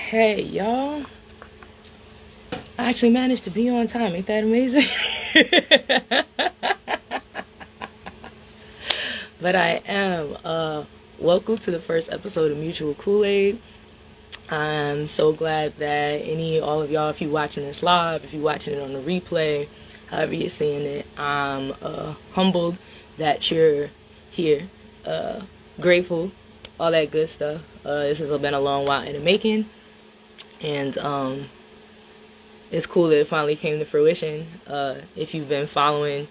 Hey, y'all. I actually managed to be on time. Ain't that amazing? But I am. Welcome to the first episode of Mutual Kool Aid. I'm so glad that all of y'all, if you watching this live, if you watching it on the replay, however you're seeing it, I'm humbled that you're here. Grateful, all that good stuff. This has been a long while in the making, and it's cool that it finally came to fruition. If you've been following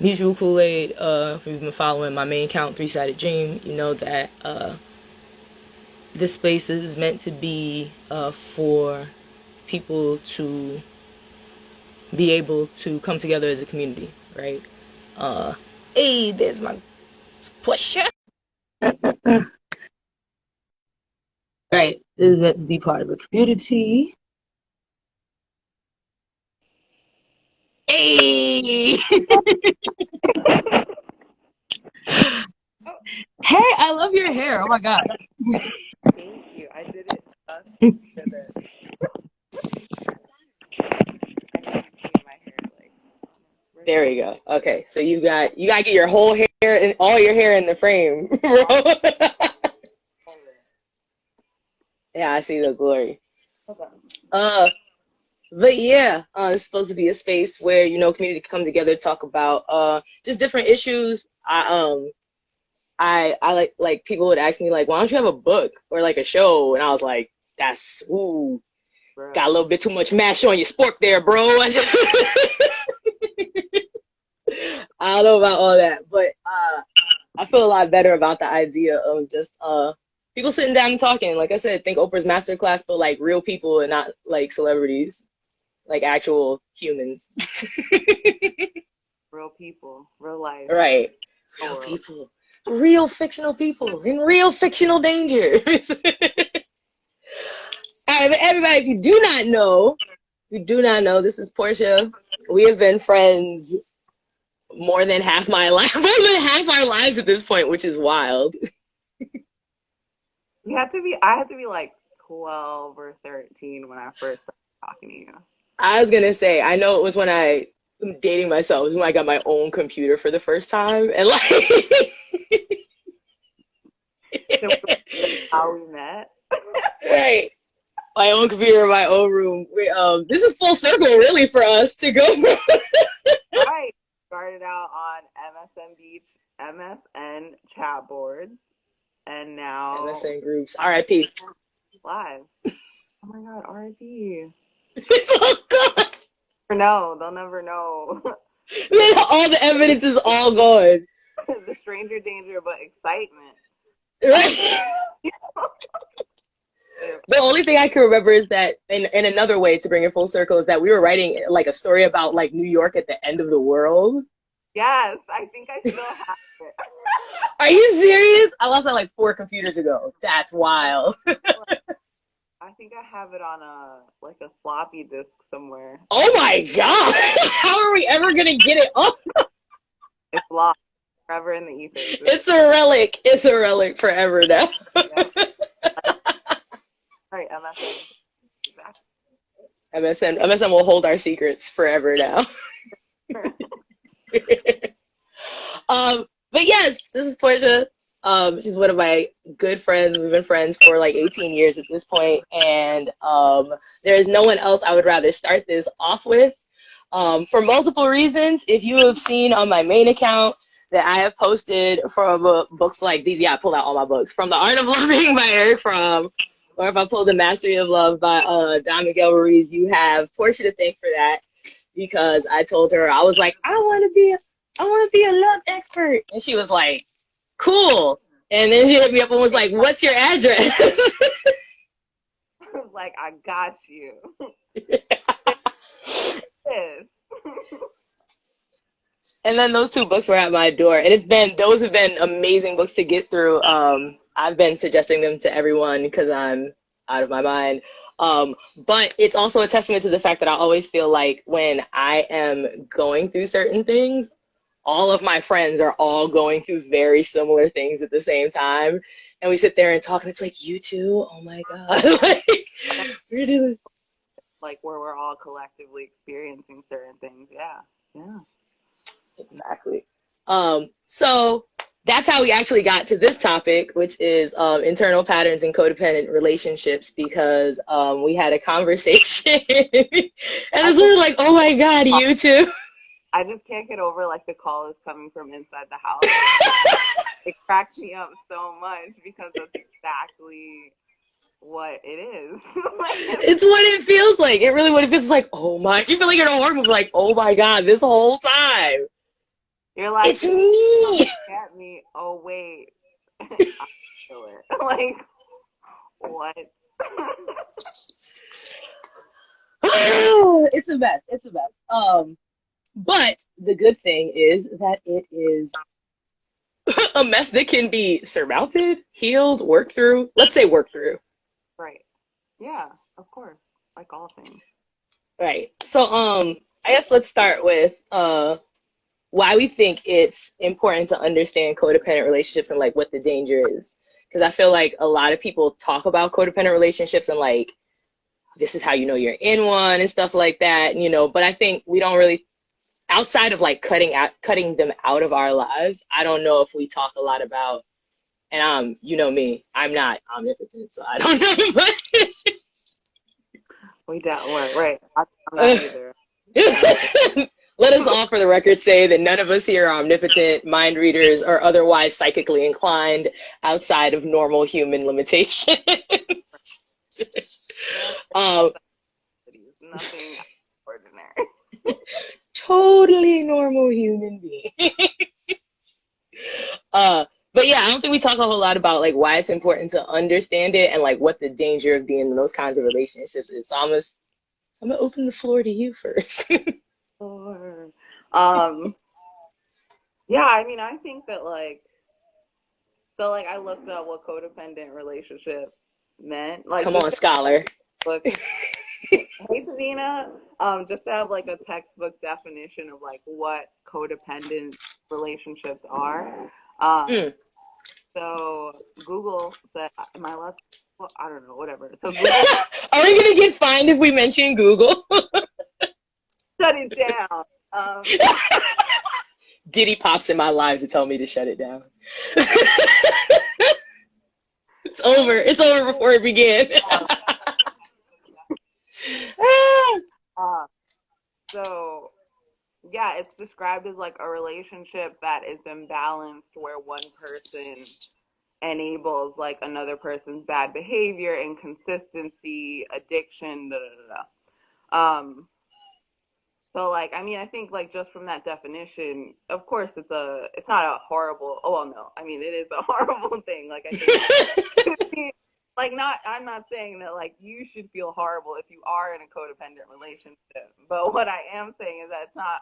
Mutual Kool Aid, if you've been following my main account, Three Sided Dream, you know that this space is meant to be for people to be able to come together as a community, right? Hey, there's my Portia. Right, this is meant to be part of a community. Hey! Hey, I love your hair. Oh my god. Thank you. I did it together. My hair There we go. Okay, so you gotta get your whole hair and all your hair in the frame, bro. Yeah, I see the glory. But yeah, it's supposed to be a space where community can come together, talk about just different issues. I like people would ask me like, why don't you have a book or like a show? And I was like, that's got a little bit too much mash on your spork there, bro. I don't know about all that, but I feel a lot better about the idea of just people sitting down and talking. Like I said, think Oprah's masterclass, but like real people and not like celebrities, like actual humans. real people, real life. Right. Real people. Real fictional people in real fictional danger. All right, but everybody, if you do not know, this is Portia. We have been friends more than half my life, more than half our lives at this point, which is wild. I had to be like 12 or 13 when I first started talking to you. I was gonna say, I know it was when I'm dating myself. It was when I got my own computer for the first time, and like, how we met. Right. My own computer, my own room. This is full circle, really, for us to go. Right. Started out on MSN chat boards, and now MSN groups. R.I.P. live. Oh my God, R.I.P. It's all gone. They'll never know. All the evidence is all gone. The stranger danger, but excitement. Right. The only thing I can remember is that, in another way to bring it full circle, is that we were writing like a story about like New York at the end of the world. Yes, I think I still have it. Are you serious? I lost that like 4 computers ago. That's wild. I think I have it on a floppy disk somewhere. Oh my god! How are we ever gonna get it up? It's lost forever in the ether. It's a relic. It's a relic forever now. Yeah. Right, MSN will hold our secrets forever now. But yes, this is Portia. She's one of my good friends. We've been friends for like 18 years at this point, and there is no one else I would rather start this off with. For multiple reasons. If you have seen on my main account that I have posted from books like these, yeah, I pulled out all my books, from The Art of Loving by Eric Fromm, or if I pulled The Mastery of Love by Don Miguel Ruiz, you have Portia to thank for that, because I told her, I was like, I want to be a love expert, and she was like, cool. And then she hit me up and was like, what's your address? I was like, I got you. And then those 2 books were at my door, and those have been amazing books to get through. I've been suggesting them to everyone because I'm out of my mind. But it's also a testament to the fact that I always feel like when I am going through certain things, all of my friends are all going through very similar things at the same time. And we sit there and talk, and it's like, you too? Oh my God. Like, we're doing Like where we're all collectively experiencing certain things. Yeah. Yeah. exactly. So that's how we actually got to this topic, which is internal patterns in codependent relationships, because we had a conversation and it's really like, oh my God, you too. I just can't get over like the call is coming from inside the house. It cracks me up so much because that's exactly what it is. It's what it feels like. It really what it feels like. Oh my, you feel like you're in a horror movie, like, oh my God, this whole time. You're like, It's me. at me. Oh wait, I feel it. Like what? It's the best. It's the best. But the good thing is that it is a mess that can be surmounted, healed, worked through. Let's say worked through. Right. Yeah, of course. Like all things. Right. So I guess let's start with why we think it's important to understand codependent relationships and like what the danger is. Because I feel like a lot of people talk about codependent relationships and like this is how you know you're in one and stuff like that, you know, but I think we don't really, outside of like cutting them out of our lives, I don't know if we talk a lot about, and you know me, I'm not omnipotent, so I don't know, but We don't work, right. I'm not either. let us all for the record say that none of us here are omnipotent, mind readers, or otherwise psychically inclined outside of normal human limitations. Nothing ordinary. Totally normal human being. But yeah, I don't think we talk a whole lot about like why it's important to understand it and like what the danger of being in those kinds of relationships is. So I'm gonna open the floor to you first. Or, yeah, I mean, I think that like, so like I looked up what codependent relationship meant. Like, Come on, scholar. look, hey Savina, just to have like a textbook definition of like what codependent relationships are. So Google said, am I allowed? Well, I don't know, whatever. So Google, are we gonna get fined if we mention Google? shut it down. Diddy pops in my life to tell me to shut it down. It's over. It's over before it began. So yeah, it's described as like a relationship that is imbalanced where one person enables like another person's bad behavior, inconsistency, addiction, da da da. So like I mean I think like just from that definition, of course it's not a horrible, oh well no, I mean it is a horrible thing. Like I think like not I'm not saying that like you should feel horrible if you are in a codependent relationship. But what I am saying is that it's not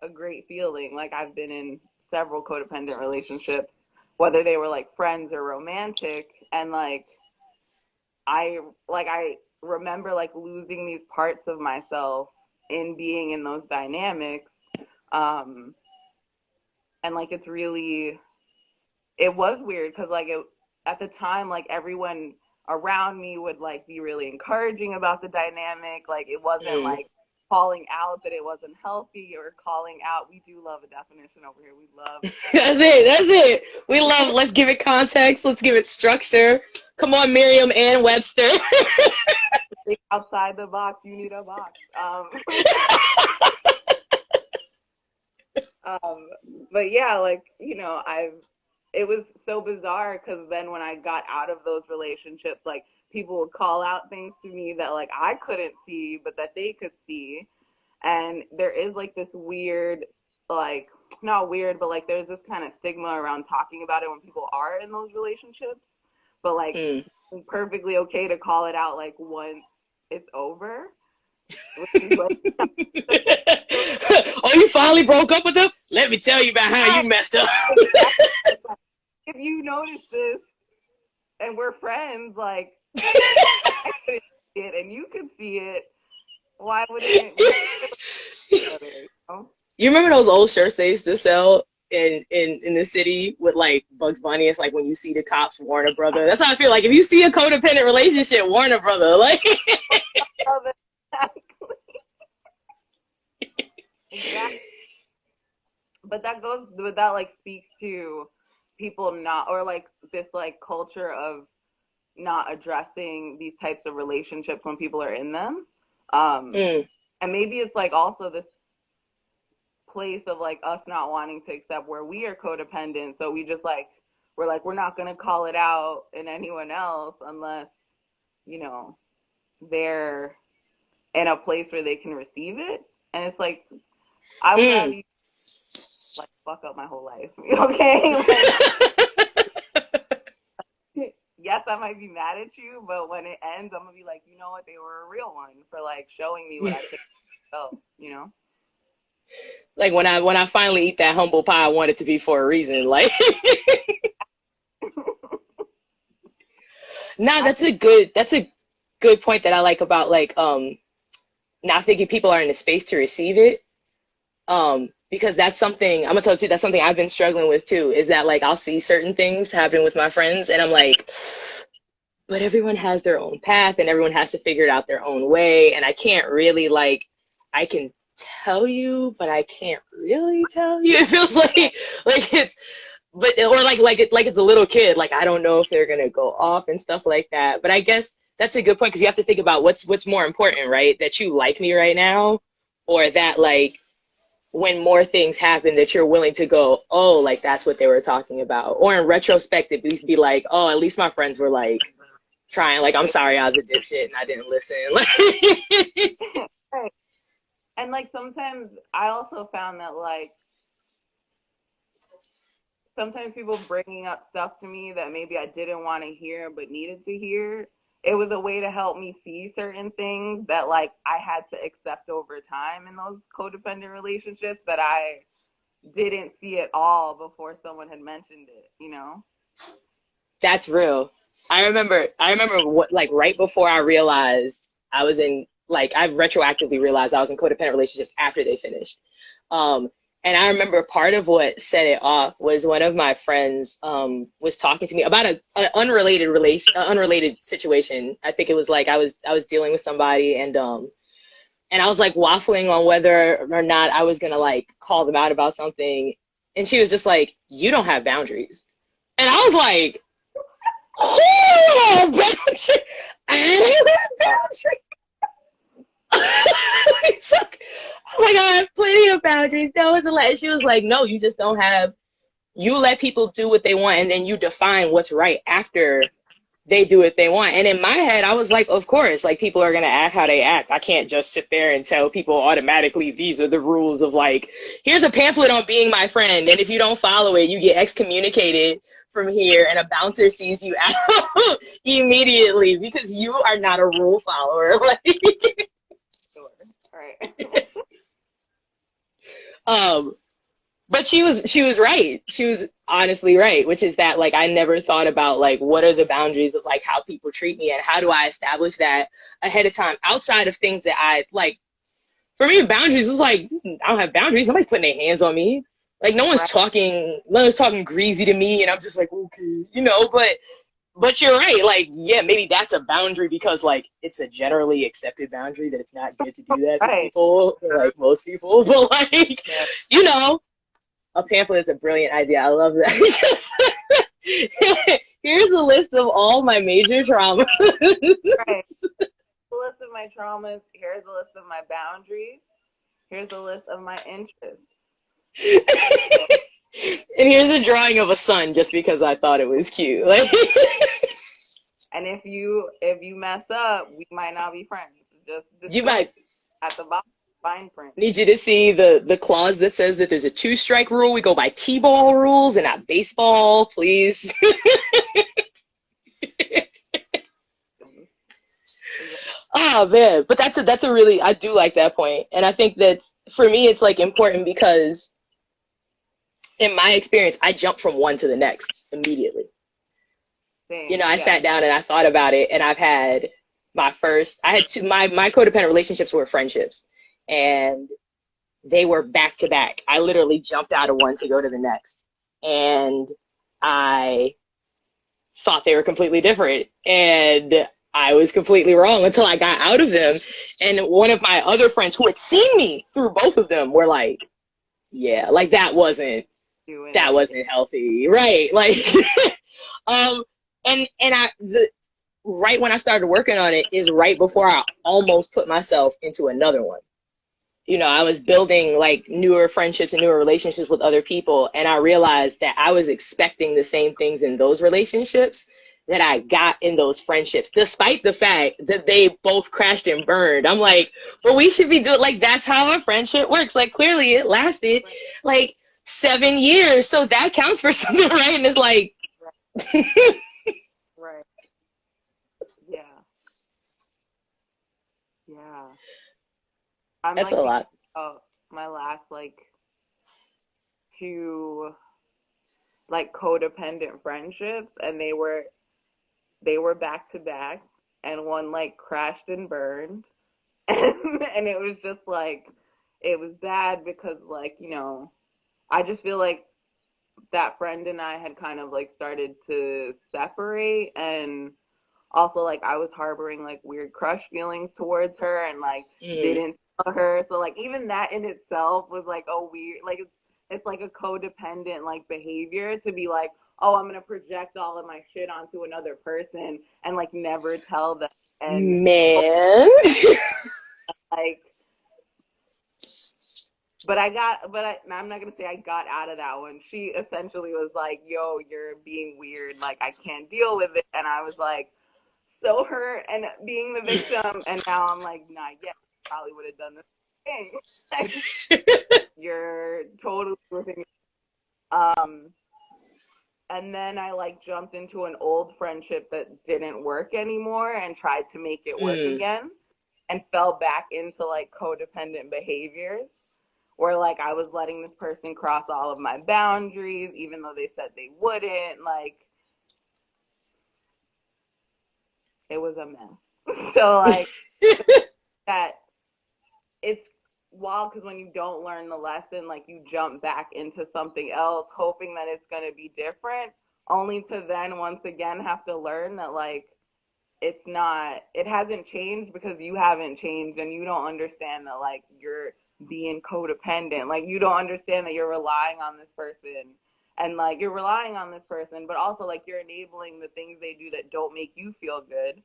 a great feeling. Like I've been in several codependent relationships, whether they were like friends or romantic, and like I remember like losing these parts of myself in being in those dynamics. And like it was weird because like at the time like everyone around me would like be really encouraging about the dynamic. Like it wasn't like calling out that it wasn't healthy or calling out. We do love a definition over here. We love That's it. We love, let's give it context, let's give it structure. Come on, Merriam and Webster. think outside the box, you need a box. But yeah, like, you know, it was so bizarre because then when I got out of those relationships, like people would call out things to me that like I couldn't see, but that they could see. And there is like this weird, like, not weird, but like there's this kind of stigma around talking about it when people are in those relationships. But like, it's perfectly okay to call it out like once it's over. Like, oh, you finally broke up with them? Let me tell you about how you messed up. if you notice this and we're friends, like I could see it and you could see it, why wouldn't it? You know? You remember those old shirts they used to sell in the city with like Bugs Bunny? It's like when you see the cops, Warner Brother. That's how I feel like if you see a codependent relationship, Warner Brother. Like Exactly. But that like speaks to people not, or like this like culture of not addressing these types of relationships when people are in them. mm, And maybe it's like also this place of like us not wanting to accept where we are codependent. So we're like, we're not going to call it out in anyone else unless, you know, they're in a place where they can receive it. And it's like, I would rather mm. you like fuck up my whole life. Okay. Like, yes, I might be mad at you, but when it ends, I'm gonna be like, you know what? They were a real one for like showing me what I could felt, you know? Like when I finally eat that humble pie, I want it to be for a reason. Like nah, I that's a good point that I like about like not thinking people are in the space to receive it. Because that's something I'm gonna tell you, that's something I've been struggling with too, is that like I'll see certain things happen with my friends and I'm like, but everyone has their own path and everyone has to figure it out their own way. And I can't really like, I can tell you, but I can't really tell you. It feels like it's, but, or like it's a little kid. Like, I don't know if they're going to go off and stuff like that. But I guess that's a good point because you have to think about what's more important, right? That you like me right now, or that like when more things happen that you're willing to go, oh, like that's what they were talking about. Or in retrospect, at least be like, oh, at least my friends were like, trying like I'm sorry I was a dipshit and I didn't listen. Like right. And like sometimes I also found that like sometimes people bringing up stuff to me that maybe I didn't want to hear but needed to hear. It was a way to help me see certain things that like I had to accept over time in those codependent relationships that I didn't see at all before someone had mentioned it, you know? that's real. I remember what like right before I realized I was in like I retroactively realized I was in codependent relationships after they finished. Um and I remember part of what set it off was one of my friends was talking to me about an unrelated unrelated situation. I think it was like I was dealing with somebody and I was like waffling on whether or not I was gonna like call them out about something. And she was just like, you don't have boundaries. And I was like, who don't have boundaries? I don't have boundaries. So, I was like, I have plenty of boundaries. That was a lot. She was like, no, you just don't have, you let people do what they want and then you define what's right after they do what they want. And in my head, I was like, of course, like people are going to act how they act. I can't just sit there and tell people automatically these are the rules of like, here's a pamphlet on being my friend. And if you don't follow it, you get excommunicated from here and a bouncer sees you out immediately because you are not a rule follower. Like, Sure. Right. um, but she was right. She was honestly right, which is that like I never thought about like what are the boundaries of like how people treat me and how do I establish that ahead of time outside of things that I like. For me, boundaries was like I don't have boundaries. Nobody's putting their hands on me. Like Right. no one's talking greasy to me, and I'm just like okay, you know. But you're right. Like yeah, maybe that's a boundary because like it's a generally accepted boundary that it's not good to do that to Right. people, like most people. But like Yeah. you know a pamphlet is a brilliant idea. I love that. Here's a list of all my major traumas. Right. A list of my traumas. Here's a list of my boundaries. Here's a list of my interests. And here's a drawing of a sun just because I thought it was cute. Like And if you mess up, we might not be friends. Just you disclaimer might at the bottom, fine print. need you to see the clause that says that there's a two-strike rule. We go by T-ball rules and not baseball, please. Oh man, but that's a really I do like that point, and I think that for me it's like important because in my experience I jump from one to the next immediately. You know, Same. I Yeah. sat down and I thought about it, and I've had I had two my codependent relationships were friendships, and they were back to back. I literally jumped out of one to go to the next. And I thought they were completely different. And I was completely wrong until I got out of them. And one of my other friends who had seen me through both of them were like, yeah, like that wasn't healthy. Right. Like, right when I started working on it is right before I almost put myself into another one. You know, I was building like newer friendships and newer relationships with other people. And I realized that I was expecting the same things in those relationships that I got in those friendships, despite the fact that they both crashed and burned. I'm like, but we should be doing, like, that's how a friendship works. Like, clearly it lasted like 7 years. So that counts for something, right? And it's like, right. Yeah. Yeah. That's like, a lot. Oh, my last like 2 like codependent friendships, and they were back to back, and one like crashed and burned, and it was just like, it was bad because, like, you know, I just feel like that friend and I had kind of like started to separate, and also like I was harboring like weird crush feelings towards her, and like didn't tell her. So like even that in itself was like a weird, like it's like a codependent like behavior to be like, oh, I'm gonna project all of my shit onto another person and like never tell them. And man, like, I'm not gonna say I got out of that one. She essentially was like, yo, you're being weird, like I can't deal with it. And I was like, so hurt and being the victim, and now I'm like, nah, yeah, probably would have done the same thing. You're totally living. And then I like jumped into an old friendship that didn't work anymore and tried to make it work again, and fell back into like codependent behaviors where like I was letting this person cross all of my boundaries even though they said they wouldn't. Like, it was a mess. So like that, it's wild because when you don't learn the lesson, like you jump back into something else hoping that it's going to be different, only to then once again have to learn that like it's not, it hasn't changed because you haven't changed, and you don't understand that like you're being codependent. Like you don't understand that you're relying on this person, and like you're relying on this person, but also like you're enabling the things they do that don't make you feel good,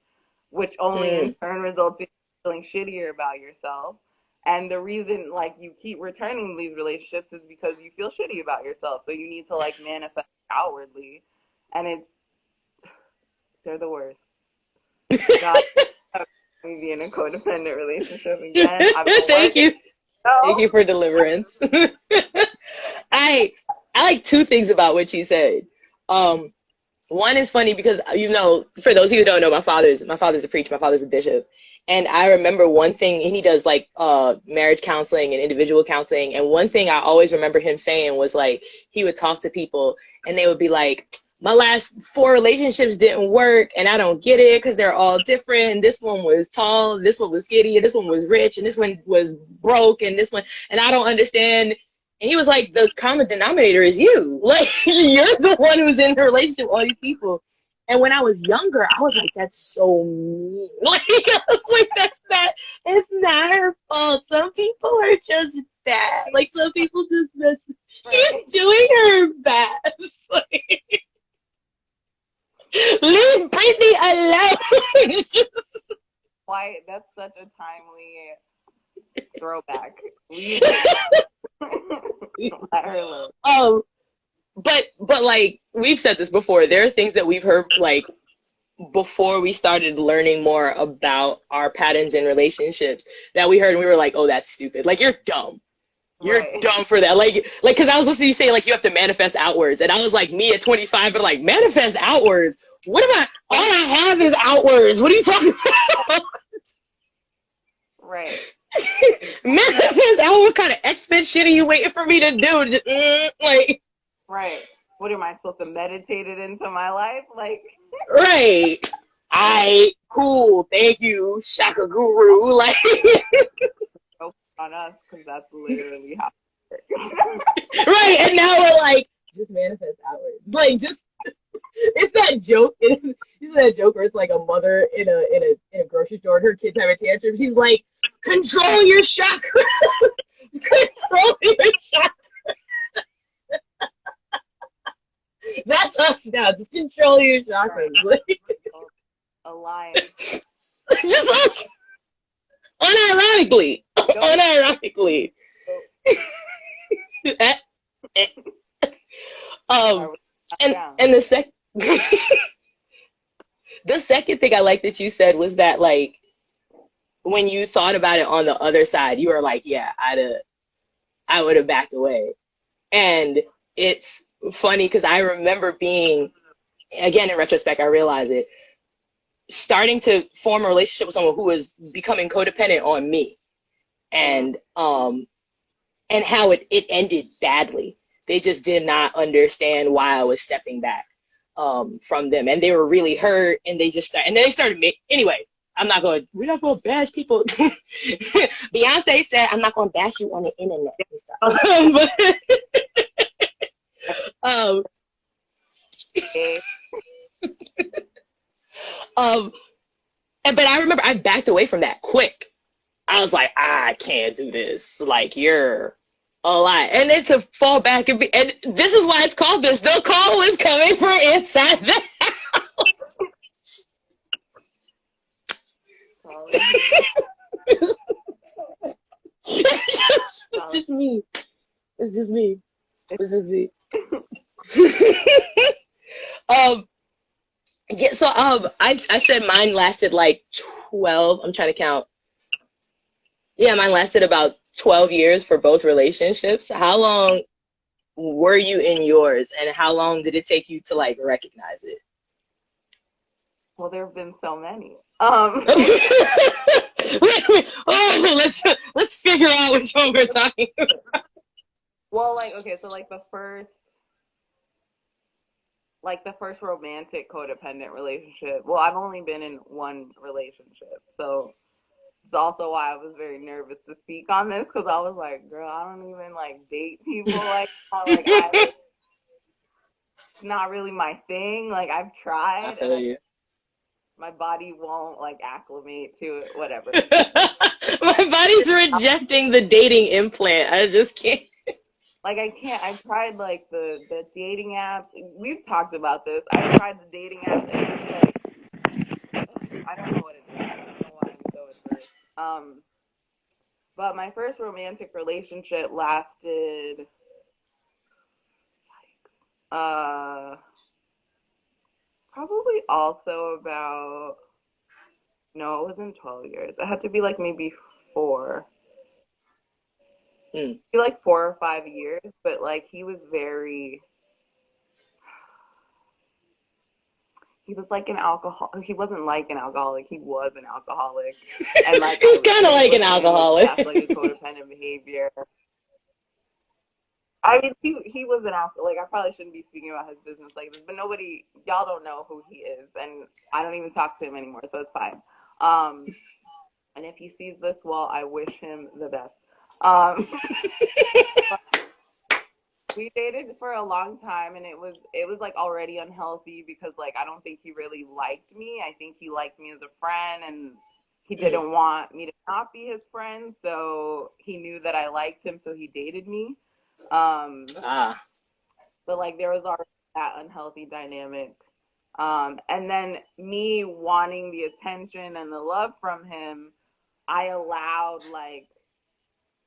which only in turn results in feeling shittier about yourself. And the reason like you keep returning these relationships is because you feel shitty about yourself. So you need to like manifest outwardly, and they're the worst. God, me be in a codependent relationship again. Thank you. Thank you for deliverance. I like 2 things about what you said. One is funny because, you know, for those of you who don't know, my father's a preacher, my father's a bishop. And I remember one thing, he does like marriage counseling and individual counseling. And one thing I always remember him saying was like, he would talk to people and they would be like, my last 4 relationships didn't work and I don't get it because they're all different. This one was tall, this one was skinny, and this one was rich, and this one was broke, and this one, and I don't understand. And he was like, the common denominator is you. Like, you're the one who's in a relationship with all these people. And when I was younger, I was like, that's so mean. Like, I was like, it's not her fault. Some people are just bad. Like, some people just she's doing her best. Like, leave Brittany alone. Why? That's such a timely throwback. But like we've said this before, there are things that we've heard like before we started learning more about our patterns in relationships that we heard and we were like, oh, that's stupid. Like, you're dumb. You're dumb for that. Like, because I was listening to you say, like, you have to manifest outwards. And I was like, me at 25, but like, manifest outwards? What am I? All I have is outwards. What are you talking about? Right. Manifest outwards? What kind of X-Men shit are you waiting for me to do? Just, like. Right. What am I supposed to meditate it into my life? Like. Right. Cool. Thank you, Shaka Guru. Like. on us because that's literally how it works. Right, and now we're like, just manifest outward. Like, just it's that joke. It's that joke where it's like a mother in a grocery store and her kids have a tantrum. She's like, control your chakra, control your chakra. That's us now. Just control your chakras. Like, Align. just like unironically. um, and the second thing I like that you said was that, like, when you thought about it on the other side, you were like, yeah, I would have backed away. And it's funny because I remember being, again, in retrospect, I realize it, starting to form a relationship with someone who was becoming codependent on me, and how it ended badly. They just did not understand why I was stepping back from them, and they were really hurt, and they just started, and then they started anyway. We're not going to bash people. Beyonce said, I'm not going to bash you on the internet but I remember I backed away from that quick. I was like, I can't do this. Like, you're a lot. And then to fall back and this is why it's called this. The call is coming from inside the house. It's just me. Yeah, so I said mine lasted like 12. I'm trying to count. Yeah, mine lasted about 12 years for both relationships. How long were you in yours, and how long did it take you to, like, recognize it? Well, there have been so many. Let's figure out which one we're talking about. Well, like, okay, so like the first romantic codependent relationship. Well, I've only been in one relationship, so it's also why I was very nervous to speak on this, because I was like, girl, I don't even like date people like that. Like, it's not really my thing. Like, I've tried, and my body won't like acclimate to it. Whatever. My body's rejecting the dating implant. I just can't. Like, I can't. I tried like the dating apps. We've talked about this. I tried the dating apps, and it's like, I don't know what it is. I don't know why I'm so adverse. But my first romantic relationship lasted probably also about, no, it wasn't 12 years. It had to be like maybe 4. Maybe like 4 or 5 years, but like he was like an alcoholic. He wasn't like an alcoholic. He was an alcoholic. And like he's kind of like an alcoholic. That's like his codependent behavior. I mean, he was an alcoholic. Like, I probably shouldn't be speaking about his business like this, but y'all don't know who he is, and I don't even talk to him anymore, so it's fine. And if he sees this, well, I wish him the best. We dated for a long time, and it was like already unhealthy, because like I don't think he really liked me. I think he liked me as a friend, and he didn't want me to not be his friend, so he knew that I liked him, so he dated me. But like there was already that unhealthy dynamic. And then me wanting the attention and the love from him, I allowed like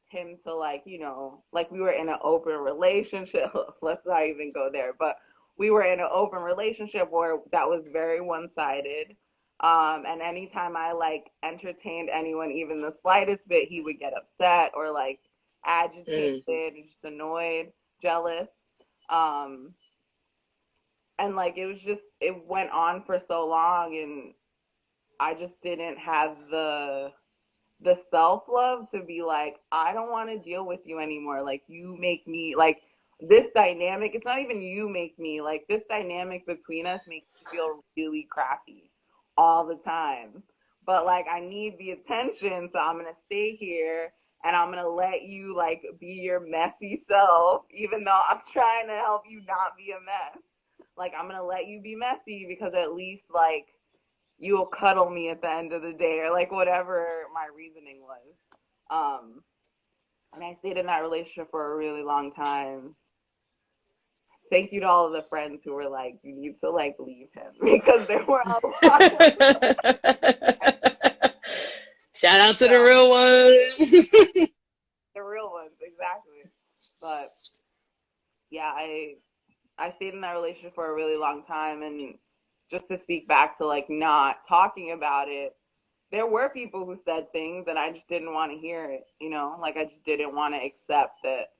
him to, like, you know, like we were in an open relationship. Let's not even go there, but we were in an open relationship where that was very one-sided. And anytime I like entertained anyone even the slightest bit, he would get upset or like agitated, just annoyed, jealous. And like it went on for so long, and I just didn't have the self-love to be like, I don't want to deal with you anymore. Like, you make me, like, this dynamic, it's not even you make me, like, this dynamic between us makes me feel really crappy all the time. But, like, I need the attention, so I'm going to stay here and I'm gonna let you like be your messy self, even though I'm trying to help you not be a mess. Like, I'm gonna let you be messy because at least like you'll cuddle me at the end of the day, or like whatever my reasoning was. And I stayed in that relationship for a really long time. Thank you to all of the friends who were like, you need to like leave him, because there were a lot of Shout out to the real ones. the real ones, exactly. But yeah, I stayed in that relationship for a really long time, and just to speak back to like not talking about it, there were people who said things and I just didn't want to hear it, you know? Like, I just didn't want to accept that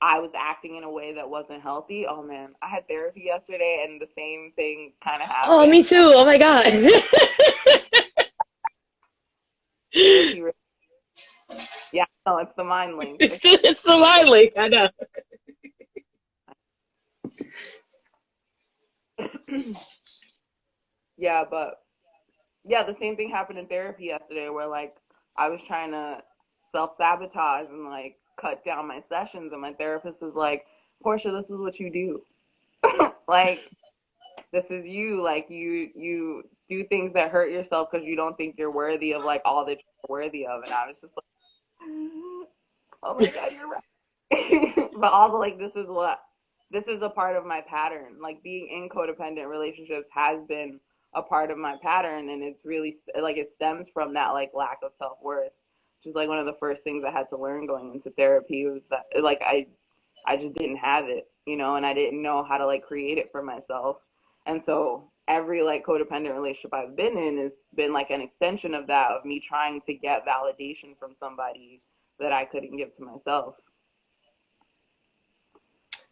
I was acting in a way that wasn't healthy. Oh man, I had therapy yesterday and the same thing kind of Oh, me happened. too. Oh my God. Therapy, yeah, no, it's the mind link. It's the mind link. I know. Yeah, but yeah, the same thing happened in therapy yesterday where like I was trying to self-sabotage and like cut down my sessions, and my therapist was like, Portia, this is what you do. Like, this is you. Like, you do things that hurt yourself because you don't think you're worthy of like all that you're worthy of. And I was just like, oh my God, you're right. But also like this is a part of my pattern. Like, being in codependent relationships has been a part of my pattern, and it's really like it stems from that like lack of self-worth, which is like one of the first things I had to learn going into therapy, was that like I just didn't have it, you know, and I didn't know how to like create it for myself. And so every like codependent relationship I've been in has been like an extension of that, of me trying to get validation from somebody that I couldn't give to myself.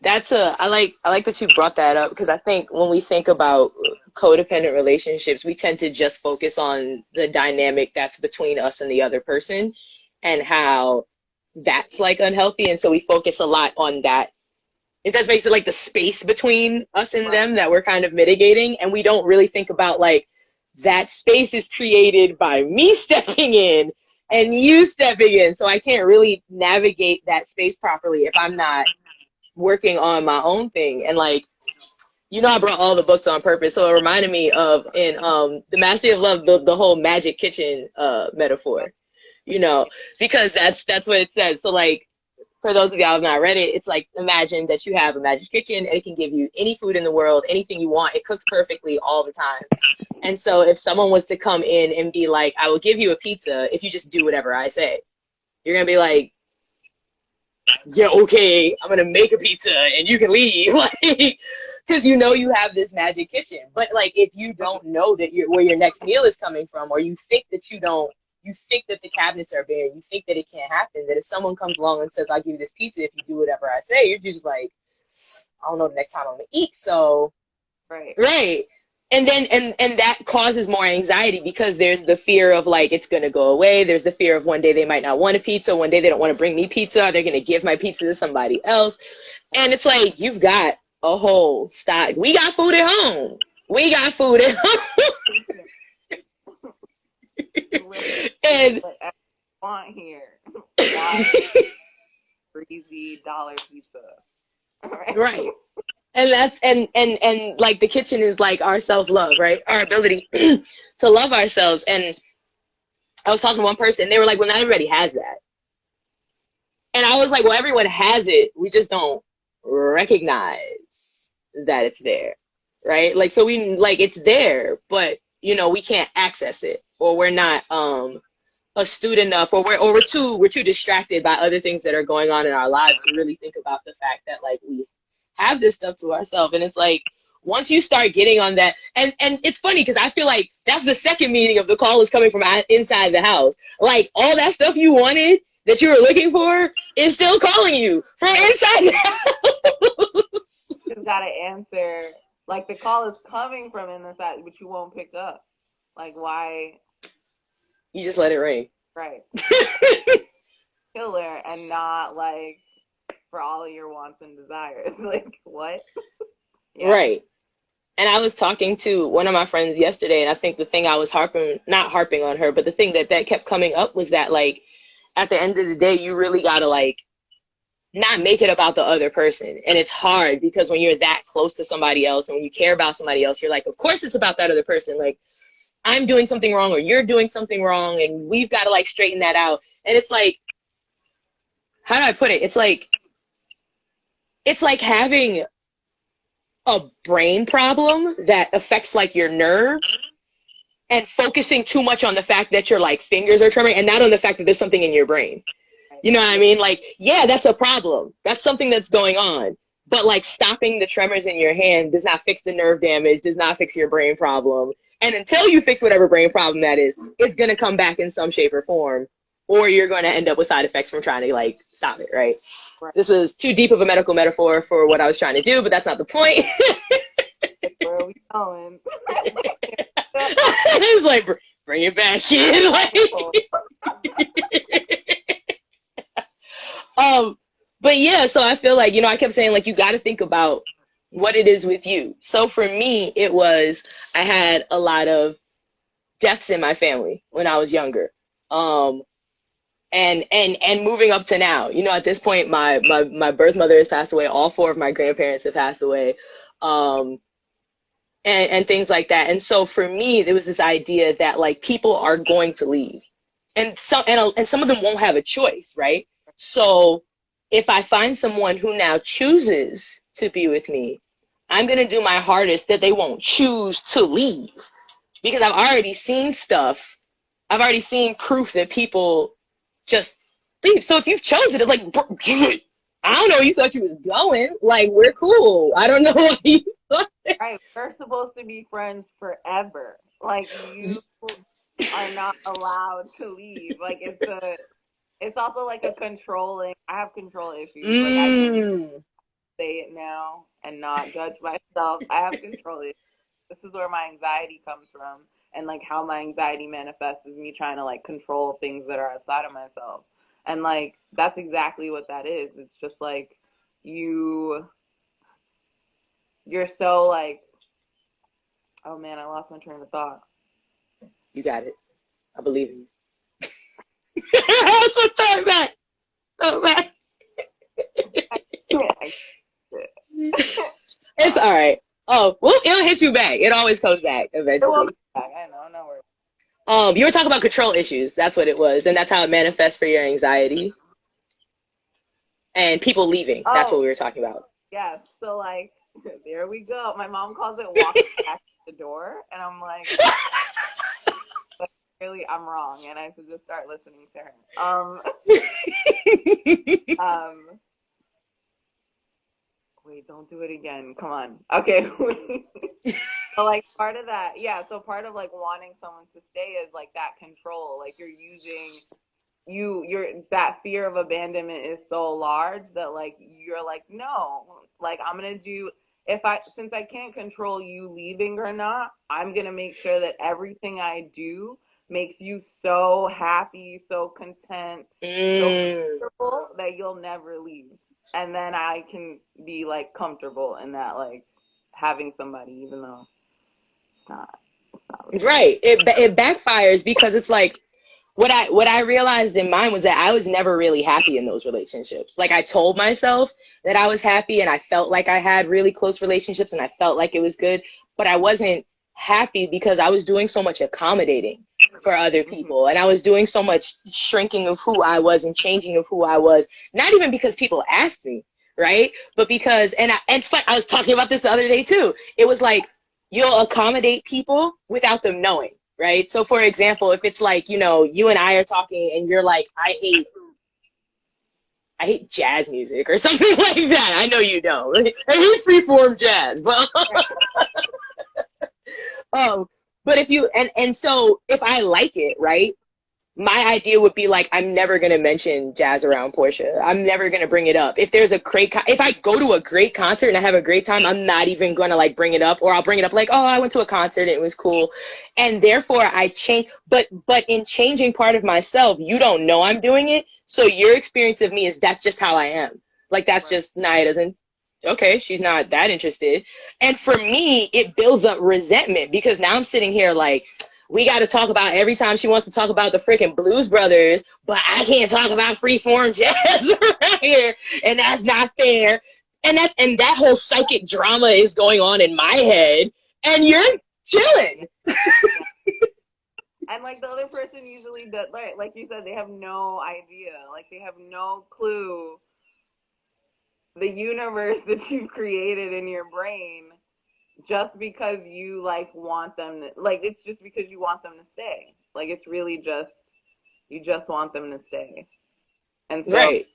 I like that you brought that up, because I think when we think about codependent relationships, we tend to just focus on the dynamic that's between us and the other person and how that's like unhealthy. And so we focus a lot on that. It does makes it like the space between us and them that we're kind of mitigating. And we don't really think about like that space is created by me stepping in and you stepping in. So I can't really navigate that space properly if I'm not working on my own thing. And like, you know, I brought all the books on purpose, so it reminded me of in The Mastery of Love, the whole magic kitchen metaphor, you know, because that's what it says. So like, for those of y'all who have not read it, it's like, imagine that you have a magic kitchen and it can give you any food in the world, anything you want. It cooks perfectly all the time. And so if someone was to come in and be like, I will give you a pizza if you just do whatever I say, you're gonna be like, yeah, okay, I'm gonna make a pizza and you can leave, like, because you know you have this magic kitchen. But like, if you don't know that where your next meal is coming from, or you think that you think that the cabinets are bare, you think that it can't happen, that if someone comes along and says, I'll give you this pizza if you do whatever I say, you're just like, I don't know the next time I'm gonna eat. So right. And then and that causes more anxiety, because there's the fear of like it's gonna go away. There's the fear of one day they might not want a pizza, one day they don't want to bring me pizza, they're gonna give my pizza to somebody else. And it's like, you've got a whole stock. We got food at home. We got food at home. And want here. Breezy dollar pizza. Right. And that's and like the kitchen is like our self-love, right? Our ability to love ourselves. And I was talking to one person, they were like, well, not everybody has that. And I was like, well, everyone has it. We just don't recognize that it's there, right? Like, so we like it's there, but you know, we can't access it, or we're not astute enough, or we're too distracted by other things that are going on in our lives to really think about the fact that like we have this stuff to ourselves. And it's like, once you start getting on that, and it's funny because I feel like that's the second meaning of the call is coming from inside the house. Like, all that stuff you wanted that you were looking for is still calling you from inside the house. You gotta answer. Like, the call is coming from inside, but you won't pick up. Like, why? You just let it ring. Right. Killer, and not like for all of your wants and desires. Like, what? Yeah. Right. And I was talking to one of my friends yesterday, and I think the thing I was not harping on her, but the thing that kept coming up was that, like, at the end of the day, you really gotta like not make it about the other person. And it's hard because when you're that close to somebody else and when you care about somebody else, you're like, of course it's about that other person. Like, I'm doing something wrong or you're doing something wrong and we've got to like straighten that out. And it's like, how do I put it? It's like having a brain problem that affects like your nerves and focusing too much on the fact that your like fingers are trembling and not on the fact that there's something in your brain. You know what I mean? Like, yeah, that's a problem. That's something that's going on. But like stopping the tremors in your hand does not fix the nerve damage, does not fix your brain problem. And until you fix whatever brain problem that is, it's going to come back in some shape or form, or you're going to end up with side effects from trying to like stop it, right? This was too deep of a medical metaphor for what I was trying to do, but that's not the point. Where are we going? It's like, bring it back, kid. But yeah, so I feel like, you know, I kept saying like, you got to think about what it is with you. So for me, it was, I had a lot of deaths in my family when I was younger. And moving up to now, you know, at this point, my birth mother has passed away. All four of my grandparents have passed away. And things like that. And so for me, there was this idea that like people are going to leave and some of them won't have a choice. Right. So if I find someone who now chooses to be with me, I'm going to do my hardest that they won't choose to leave because I've already seen stuff. I've already seen proof that people just leave. So if you've chosen it, like, I don't know, you thought you was going, like, we're cool. I don't know what you thought. Right, we're supposed to be friends forever. Like, you are not allowed to leave. Like, it's also like a controlling, I have control issues. Like, I can say it now and not judge myself. I have control issues. This is where my anxiety comes from. And like how my anxiety manifests is me trying to like control things that are outside of myself. And like, that's exactly what that is. It's just like, you're so like, oh man, I lost my train of thought. You got it. I believe in you. Throw it back. It's all right. Oh, well, it'll hit you back. It always comes back eventually. I know, no worries. You were talking about control issues. That's what it was. And that's how it manifests for your anxiety. And people leaving. That's what we were talking about. Yeah. So like, there we go. My mom calls it walking back to the door. And I'm like, but really, I'm wrong. And I should just start listening to her. Wait, don't do it again. Come on. Okay. So like part of that, yeah. So part of like wanting someone to stay is like that control. Like you're using that fear of abandonment is so large that like you're like, no, like I'm gonna do since I can't control you leaving or not, I'm gonna make sure that everything I do makes you so happy, so content, so comfortable that you'll never leave. And then I can be like comfortable in that, like having somebody, even though it's not really right. It backfires because it's like what I realized in mine was that I was never really happy in those relationships. Like I told myself that I was happy and I felt like I had really close relationships and I felt like it was good, but I wasn't happy because I was doing so much accommodating for other people and I was doing so much shrinking of who I was and changing of who I was, not even because people asked me, right, but because and it's fun, I was talking about this the other day too. It was like you'll accommodate people without them knowing, right? So for example, if it's like, you know, you and I are talking and you're like, I hate jazz music or something like that. I know you don't. I hate freeform jazz, but but if you and so if I like it, right, my idea would be like, I'm never gonna mention jazz around Portia. I'm never gonna bring it up. If there's a great if I go to a great concert and I have a great time, I'm not even gonna like bring it up, or I'll bring it up like, oh, I went to a concert and it was cool, and therefore I change. But in changing part of myself, you don't know I'm doing it. So your experience of me is that's just how I am. Like that's just Naia doesn't. Okay, she's not that interested. And for me, it builds up resentment because now I'm sitting here like, we got to talk about every time she wants to talk about the freaking Blues Brothers, but I can't talk about freeform jazz around here, and that's not fair. And that whole psychic drama is going on in my head, and you're chilling. And like the other person usually does, like you said, they have no idea, like they have no clue the universe that you've created in your brain just because you like want them to, like it's just because you want them to stay. Like it's really just you just want them to stay. And so Right.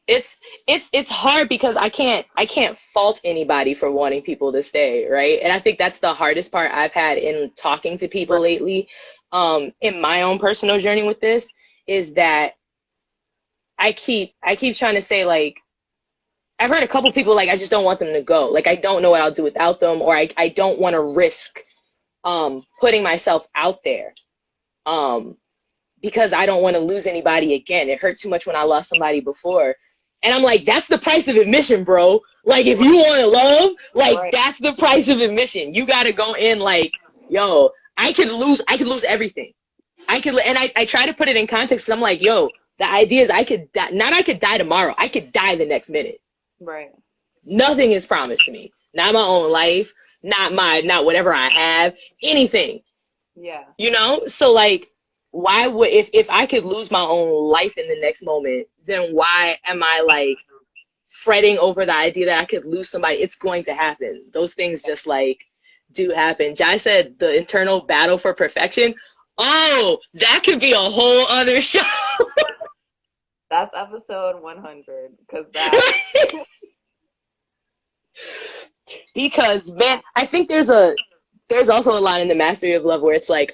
It's hard because I can't fault anybody for wanting people to stay, right? And I think that's the hardest part I've had in talking to people lately, in my own personal journey with this, is that I keep trying to say, like, I've heard a couple people like, I just don't want them to go. Like, I don't know what I'll do without them, or I don't want to risk putting myself out there because I don't want to lose anybody again. It hurt too much when I lost somebody before. And I'm like, that's the price of admission, bro. Like, if you want to love, like, that's the price of admission. You got to go in like, yo, I could lose everything. And I try to put it in context because I'm like, yo, the idea is I could die tomorrow. I could die the next minute. Right. Nothing is promised to me. Not my own life, not whatever I have, anything. Yeah. You know? So like, why would, if I could lose my own life in the next moment, then why am I like fretting over the idea that I could lose somebody? It's going to happen. Those things just like do happen. Jai said the internal battle for perfection. Oh, that could be a whole other show. That's episode 100 because man, I think there's also a line in the Mastery of Love where it's like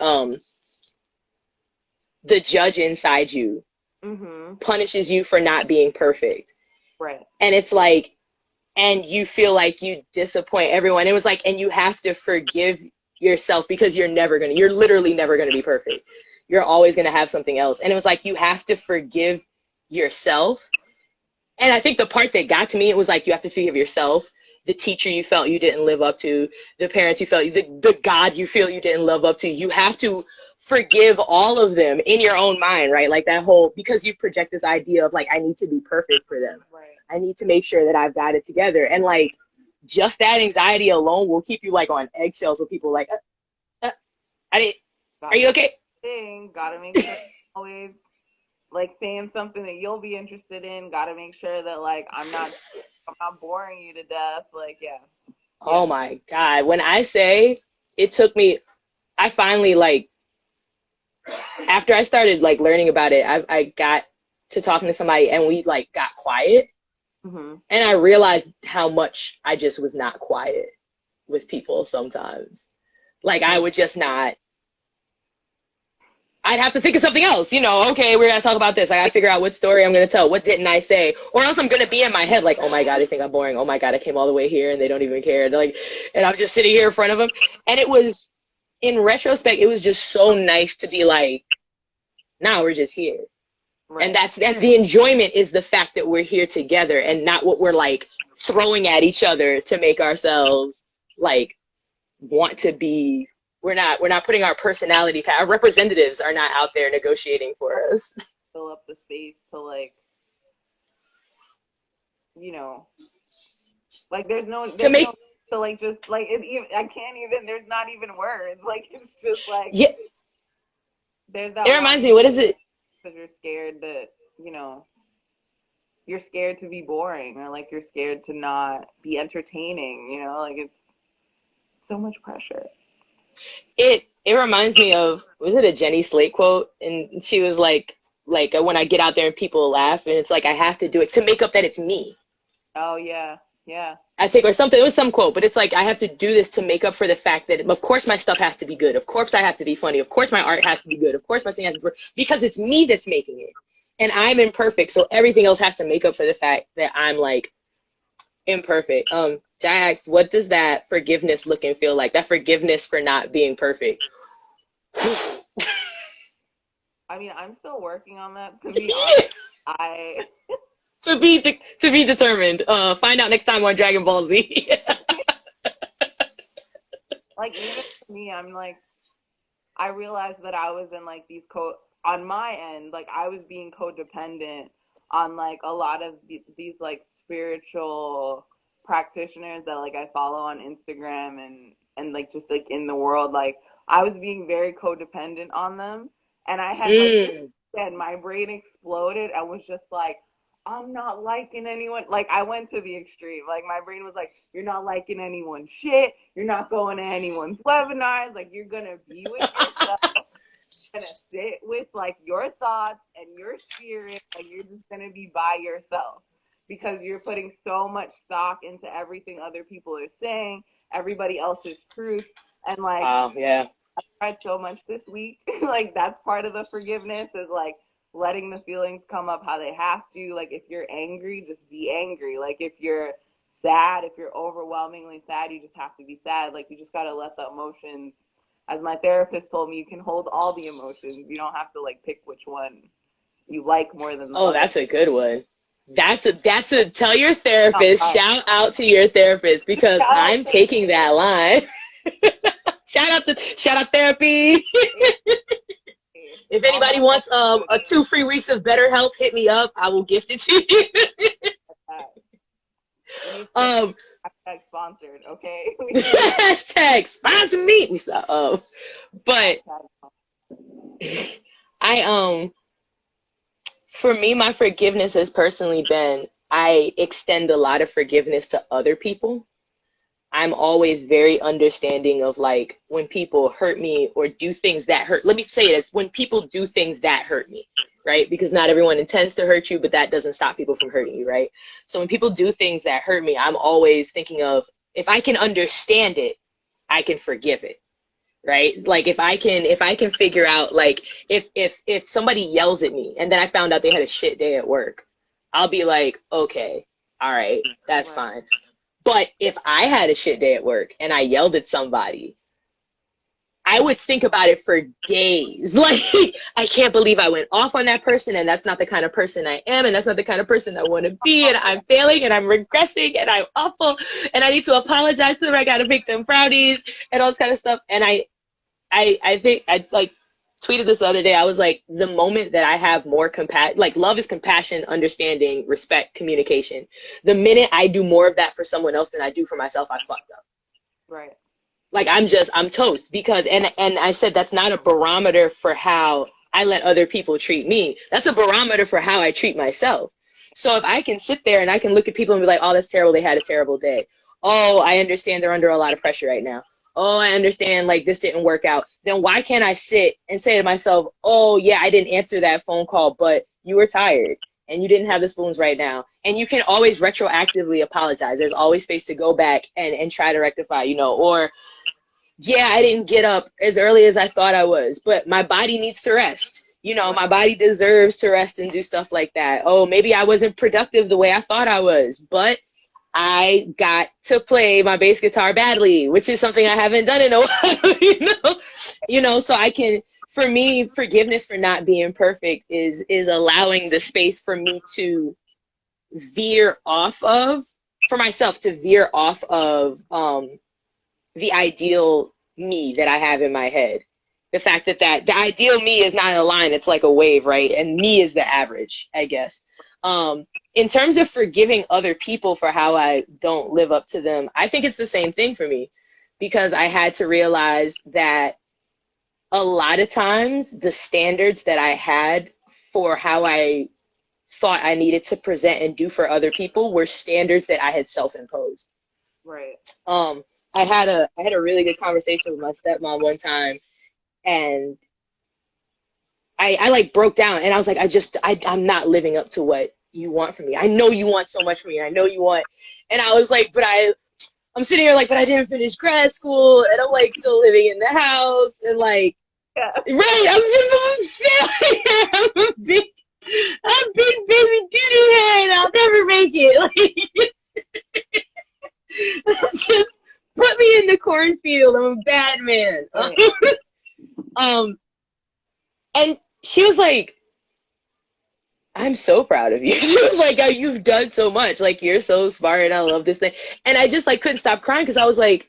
the judge inside you punishes you for not being perfect. Right. And it's like, and you feel like you disappoint everyone. It was like, and you have to forgive yourself because you're literally never going to be perfect. You're always going to have something else. And it was like, you have to forgive yourself. And I think the part that got to me, it was like, you have to forgive yourself, the teacher you felt you didn't live up to, the parents you felt, the God you feel you didn't live up to. You have to forgive all of them in your own mind, right? Like that whole, because you project this idea of like, I need to be perfect for them. Right. I need to make sure that I've got it together. And like, just that anxiety alone will keep you like on eggshells with people like, are you okay? Gotta make sure always like saying something that you'll be interested in. Gotta make sure that like I'm not boring you to death. Like, yeah. Oh my God. When I say it took me, I finally like, after I started like learning about it, I got to talking to somebody and we like got quiet. And I realized how much I just was not quiet with people sometimes. Like I would just not, I'd have to think of something else, you know, okay, we're going to talk about this. I got to figure out what story I'm going to tell. What didn't I say? Or else I'm going to be in my head like, oh my God, they think I'm boring. Oh my God, I came all the way here and they don't even care. They're like, and I'm just sitting here in front of them. And it was, in retrospect, it was just so nice to be like, nah, we're just here. Right. And the enjoyment is the fact that we're here together and not what we're like throwing at each other to make ourselves like want to be. We're not putting our personality. Our representatives are not out there negotiating for us. Fill up the space to like, you know, like there's no just like it, I can't even. There's not even words. Like it's just like There's that. It reminds me. What is it? Because you're scared that, you know, you're scared to be boring or like you're scared to not be entertaining, you know, like it's so much pressure. It reminds me of, was it a Jenny Slate quote? And she was like when I get out there and people laugh and it's like I have to do it to make up that it's me. Oh yeah. Yeah. I think, or something, it was some quote, but it's like I have to do this to make up for the fact that of course my stuff has to be good. Of course I have to be funny. Of course my art has to be good. Of course my thing has to be, because it's me that's making it. And I'm imperfect, so everything else has to make up for the fact that I'm like imperfect. Jax, what does that forgiveness look and feel like? That forgiveness for not being perfect. I mean, I'm still working on that, to be honest. To be determined. Find out next time on Dragon Ball Z. like even for me, I'm like, I realized that I was in like on my end, like I was being codependent on like a lot of these like spiritual practitioners that like I follow on Instagram and like just like in the world, like I was being very codependent on them, and I had like this, and my brain exploded and was just like, I'm not liking anyone. Like I went to the extreme. Like my brain was like, you're not liking anyone's shit. You're not going to anyone's webinars. Like you're gonna be with yourself. You're gonna sit with like your thoughts and your spirit, and you're just gonna be by yourself because you're putting so much stock into everything other people are saying, everybody else's truth, and like, yeah. I tried so much this week. Like that's part of the forgiveness is like letting the feelings come up how they have to. Like if you're angry, just be angry. Like if you're sad, if you're overwhelmingly sad, you just have to be sad. Like you just gotta let the emotions. As my therapist told me, you can hold all the emotions. You don't have to like pick which one you like more than the other. That's a good one. That's a tell your therapist, shout out to your therapist, because I'm taking that line. Shout out therapy. If anybody wants a 2 free weeks of BetterHelp, hit me up. I will gift it to you. Hashtag sponsored, okay? Hashtag sponsor me. But for me, my forgiveness has personally been, I extend a lot of forgiveness to other people. I'm always very understanding of like when people hurt me or do things that hurt. Let me say this, when people do things that hurt me, right? Because not everyone intends to hurt you, but that doesn't stop people from hurting you, right? So when people do things that hurt me, I'm always thinking of, if I can understand it, I can forgive it, right? Like if I can figure out, like if somebody yells at me and then I found out they had a shit day at work, I'll be like, okay, all right, that's fine. But if I had a shit day at work and I yelled at somebody, I would think about it for days. Like, I can't believe I went off on that person, and that's not the kind of person I am, and that's not the kind of person I want to be, and I'm failing, and I'm regressing, and I'm awful, and I need to apologize to them. I got to make them brownies, and all this kind of stuff. And I think I like tweeted this the other day. I was like, the moment that I have more like love is compassion, understanding, respect, communication. The minute I do more of that for someone else than I do for myself, I fucked up. Right. Like I'm toast, because, and I said, that's not a barometer for how I let other people treat me. That's a barometer for how I treat myself. So if I can sit there and I can look at people and be like, oh, that's terrible. They had a terrible day. Oh, I understand they're under a lot of pressure right now. Oh, I understand, like, this didn't work out. Then why can't I sit and say to myself, oh, yeah, I didn't answer that phone call, but you were tired and you didn't have the spoons right now. And you can always retroactively apologize. There's always space to go back and try to rectify, you know, or, yeah, I didn't get up as early as I thought I was, but my body needs to rest. You know, my body deserves to rest and do stuff like that. Oh, maybe I wasn't productive the way I thought I was, but I got to play my bass guitar badly, which is something I haven't done in a while, you know, so I can, for me, forgiveness for not being perfect is allowing the space for me to veer off of, for myself to veer off of the ideal me that I have in my head. The fact that the ideal me is not a line, it's like a wave, right? And me is the average, I guess. In terms of forgiving other people for how I don't live up to them, I think it's the same thing for me, because I had to realize that a lot of times the standards that I had for how I thought I needed to present and do for other people were standards that I had self-imposed. Right. I had a really good conversation with my stepmom one time, and I like broke down, and I was like, I'm not living up to what you want from me. I know you want so much from me. I know you want, and I was like, but I'm sitting here like, but I didn't finish grad school, and I'm like still living in the house, and like, yeah. Right, I'm failing. I'm a big baby doo-doo head. I'll never make it. Like, just put me in the cornfield. I'm a bad man. And she was like, I'm so proud of you. She was like, oh, you've done so much. Like, you're so smart, and I love this thing. And I just like couldn't stop crying, because I was like,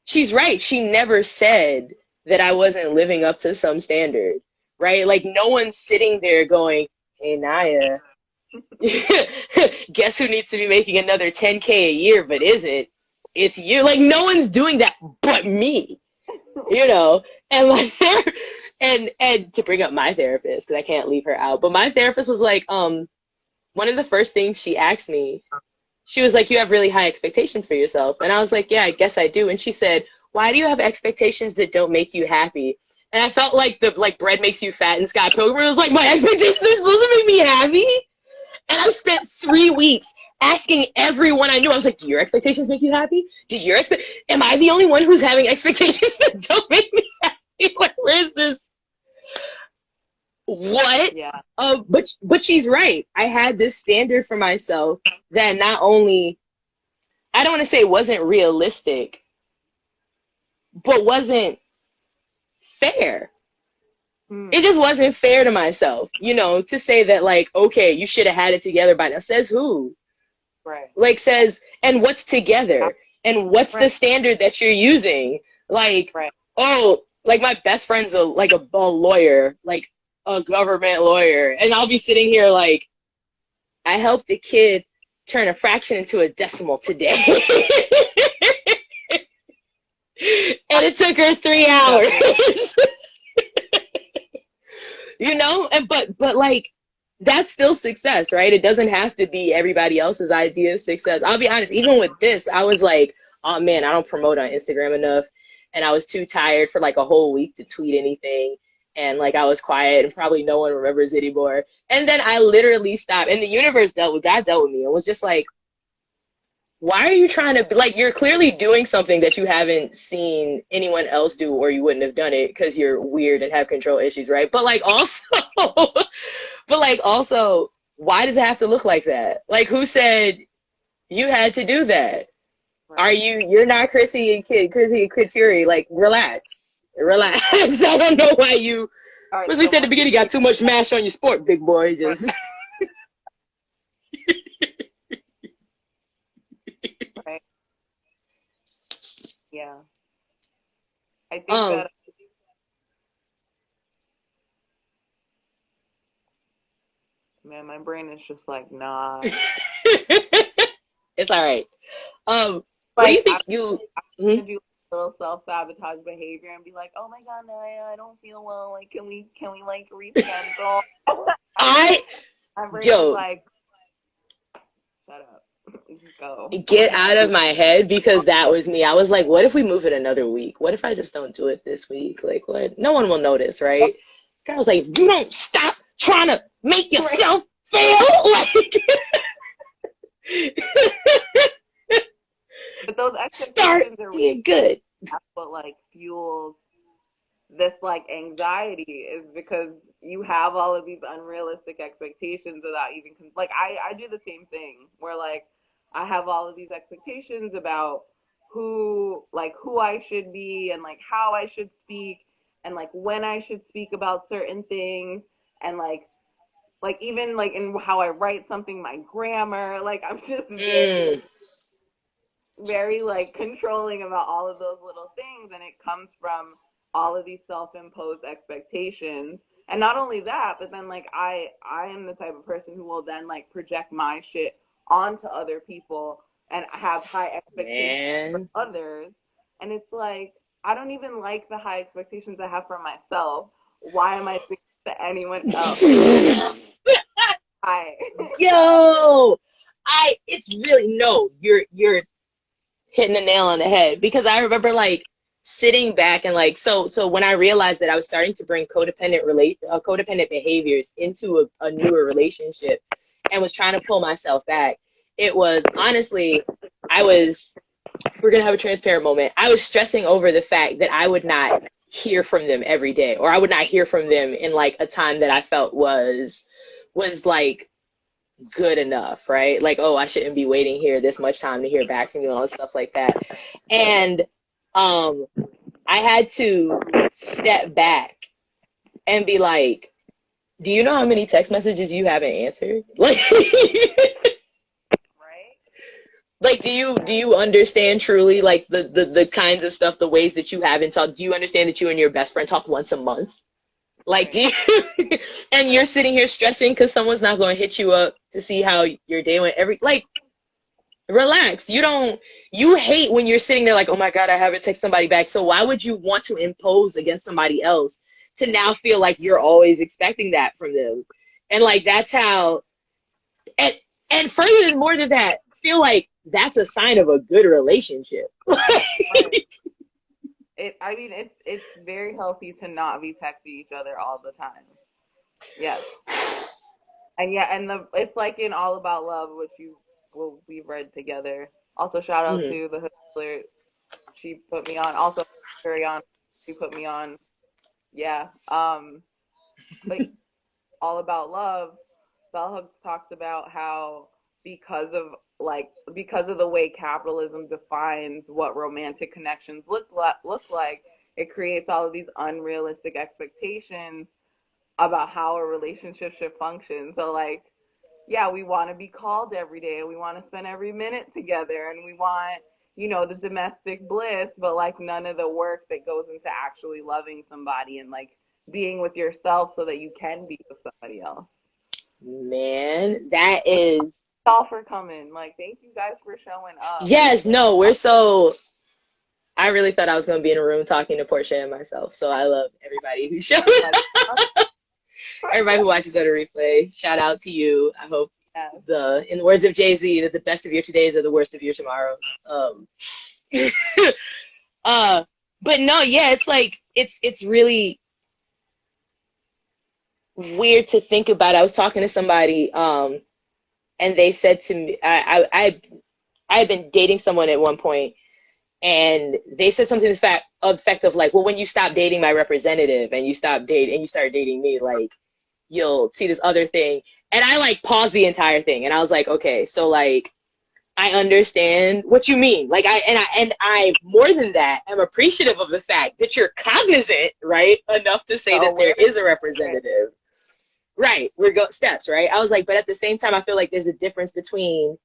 she's right. She never said that I wasn't living up to some standard, right? Like, no one's sitting there going, hey, Naia, guess who needs to be making another 10K a year but isn't? It's you. Like, no one's doing that but me, you know? And my and to bring up my therapist, because I can't leave her out, but my therapist was like, one of the first things she asked me, she was like, you have really high expectations for yourself. And I was like, yeah, I guess I do. And she said, why do you have expectations that don't make you happy? And I felt like the bread makes you fat and Scott Pilgrim was like, my expectations are supposed to make me happy? And I spent 3 weeks asking everyone I knew. I was like, do your expectations make you happy? Am I the only one who's having expectations that don't make me happy? Like, where is this? What? Yeah. But she's right. I had this standard for myself that not only, I don't want to say wasn't realistic, but wasn't fair. It just wasn't fair to myself, you know, to say that, like, okay, you should have had it together by now. Says who? Right. Like, says, and what's together? And what's the standard that you're using? Like, oh, like, my best friend's a lawyer, like a government lawyer. And I'll be sitting here like, I helped a kid turn a fraction into a decimal today. And it took her 3 hours. You know, and but like, that's still success, right? It doesn't have to be everybody else's idea of success. I'll be honest, even with this, I was like, oh man, I don't promote on Instagram enough. And I was too tired for like a whole week to tweet anything. And like, I was quiet and probably no one remembers anymore. And then I literally stopped, and the universe God dealt with me and was just like, why are you trying to, like, you're clearly doing something that you haven't seen anyone else do, or you wouldn't have done it because you're weird and have control issues, right? But like, also, why does it have to look like that? Like, who said you had to do that? Right. You're not Chrissy and Kid Fury. Like, relax. I don't know why you, right, as we said at the beginning, got too much mash on your sport, big boy. Just. Right. Yeah. I think that. Man, my brain is just like, nah. It's all right. What do you think you do a little self-sabotage behavior and be like, oh my god, Naia, I don't feel well. Like, can we like reschedule? My brain is like, shut up. Go. Get out of my head, because that was me. I was like, what if we move it another week? What if I just don't do it this week? Like, what? No one will notice, right? I was like, you don't stop trying to make yourself fail. Like, but those expectations are being good. That's what like fuels this like anxiety, is because you have all of these unrealistic expectations without even like I do the same thing where like I have all of these expectations about who I should be and like how I should speak and like when I should speak about certain things and like even like in how I write something, my grammar, like I'm just very like controlling about all of those little things, and it comes from all of these self-imposed expectations. And not only that, but then like I am the type of person who will then like project my shit onto other people and have high expectations for others. And it's like, I don't even like the high expectations I have for myself. Why am I thinking to anyone else? It's really, no, you're hitting the nail on the head, because I remember like sitting back and like, so when I realized that I was starting to bring codependent behaviors into a newer relationship and was trying to pull myself back, it was honestly, we're going to have a transparent moment. I was stressing over the fact that I would not hear from them every day, or I would not hear from them in like a time that I felt was like good enough, right? Like, oh, I shouldn't be waiting here this much time to hear back from you and all this stuff like that. And I had to step back and be like, do you know how many text messages you haven't answered? Like, right? Like, do you understand truly like the kinds of stuff, the ways that you haven't talked? Do you understand that you and your best friend talk once a month? Like, Right. do you, and you're sitting here stressing because someone's not going to hit you up to see how your day went. Like, relax. You hate when you're sitting there like, oh my God, I haven't texted somebody back. So why would you want to impose against somebody else to now feel like you're always expecting that from them? And like, that's how, and, and further than more than that, feel like that's a sign of a good relationship. Right. I mean, it's very healthy to not be texting each other all the time. Yes. And yeah, and it's like in All About Love, which we've read together. Also, shout out Mhm. to the Hoodler. She put me on. Also, Carry On. She put me on. Yeah. But All About Love, Bell Hooks talks about how because of the way capitalism defines what romantic connections look like, it creates all of these unrealistic expectations about how a relationship should function. So like, yeah, we want to be called every day, we want to spend every minute together, and we want, the domestic bliss, but like none of the work that goes into actually loving somebody and like being with yourself so that you can be with somebody else. Man, that is, All for coming. Like, thank you guys for showing up. yes, no, we're so, I really thought I was going to be in a room talking to Portia and myself. So I love everybody who showed Like, up, everybody who watches on a replay. Shout out to you. I hope yeah, in the words of Jay-Z, that the best of your todays are the worst of your tomorrows. Uh, but no, yeah, it's like, it's really weird to think about. I was talking to somebody, and they said to me, I had been dating someone at one point, and they said something to the effect of like, well, when you stop dating my representative and you start dating me, like, you'll see this other thing. And I like paused the entire thing, and I was like, okay, so like, I understand what you mean. Like, I more than that, am appreciative of the fact that you're cognizant, right, enough to say that there is a representative. Right, we're go steps, right? I was like, but at the same time, I feel like there's a difference between,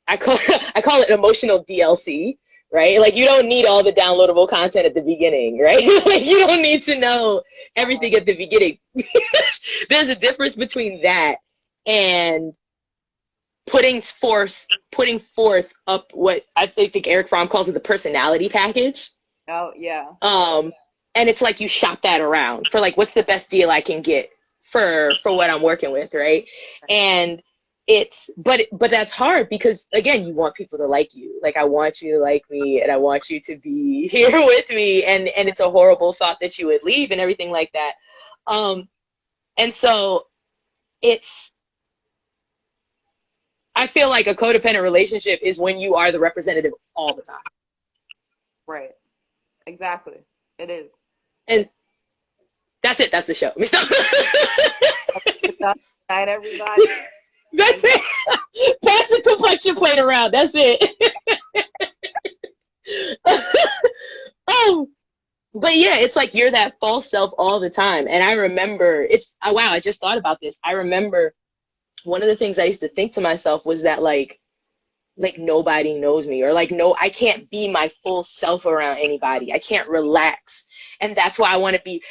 I call it emotional DLC, right? Like, you don't need all the downloadable content at the beginning, right? Like, you don't need to know everything at the beginning. There's a difference between that and putting forth up what I think Eric Fromm calls it, the personality package. Oh yeah. And it's like you shop that around for like, what's the best deal I can get for what I'm working with, right? And but that's hard because again, you want people to like you. Like, I want you to like me, and I want you to be here with me, and it's a horrible thought that you would leave and everything like that. And so it's, I feel like a codependent relationship is when you are the representative all the time. Right. Exactly. It is. And that's it. That's the show. Let me stop. Good night, everybody. That's it. Pass the complexion plate around. That's it. But yeah, it's like you're that false self all the time. And I remember wow, I just thought about this. I remember one of the things I used to think to myself was that like nobody knows me, or like, no, I can't be my full self around anybody. I can't relax. And that's why I want to be